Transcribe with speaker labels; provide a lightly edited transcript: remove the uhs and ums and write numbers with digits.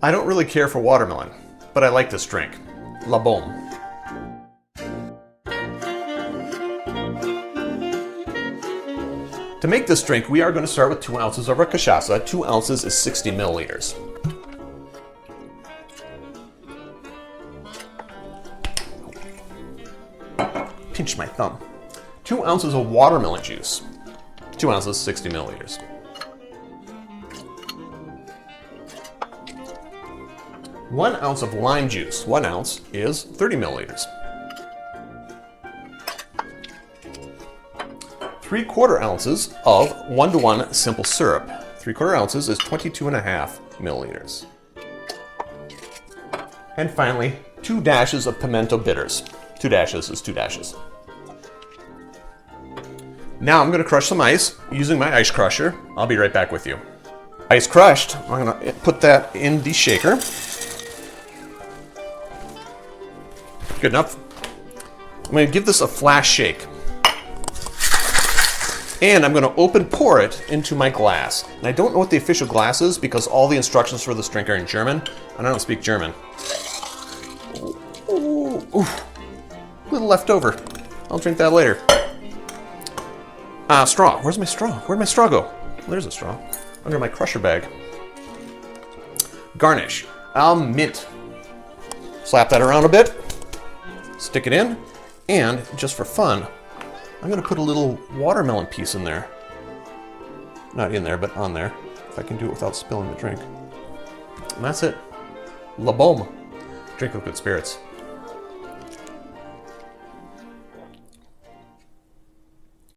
Speaker 1: I don't really care for watermelon, but I like this drink. La Boum. To make this drink, we are going to start with 2 ounces of our cachaça. 2 ounces is 60 milliliters. Pinch my thumb. 2 ounces of watermelon juice. 2 ounces, 60 milliliters. 1 ounce of lime juice. 1 ounce is 30 milliliters. 3/4 ounces of 1:1 simple syrup. 3/4 ounces is 22.5 milliliters. And finally, 2 dashes of pimento bitters. 2 dashes is 2 dashes. Now I'm going to crush some ice using my ice crusher. I'll be right back with you. Ice crushed, I'm going to put that in the shaker. Good enough. I'm going to give this a flash shake. And I'm going to open pour it into my glass. And I don't know what the official glass is because all the instructions for this drink are in German, and I don't speak German. Ooh, a little left over. I'll drink that later. Straw. Where's my straw? Where'd my straw go? There's a straw. Under my crusher bag. Garnish. Mint. Slap that around a bit. Stick it in. And just for fun, I'm going to put a little watermelon piece in there. Not in there, but on there. If I can do it without spilling the drink. And that's it. La Boum. Drink with good spirits.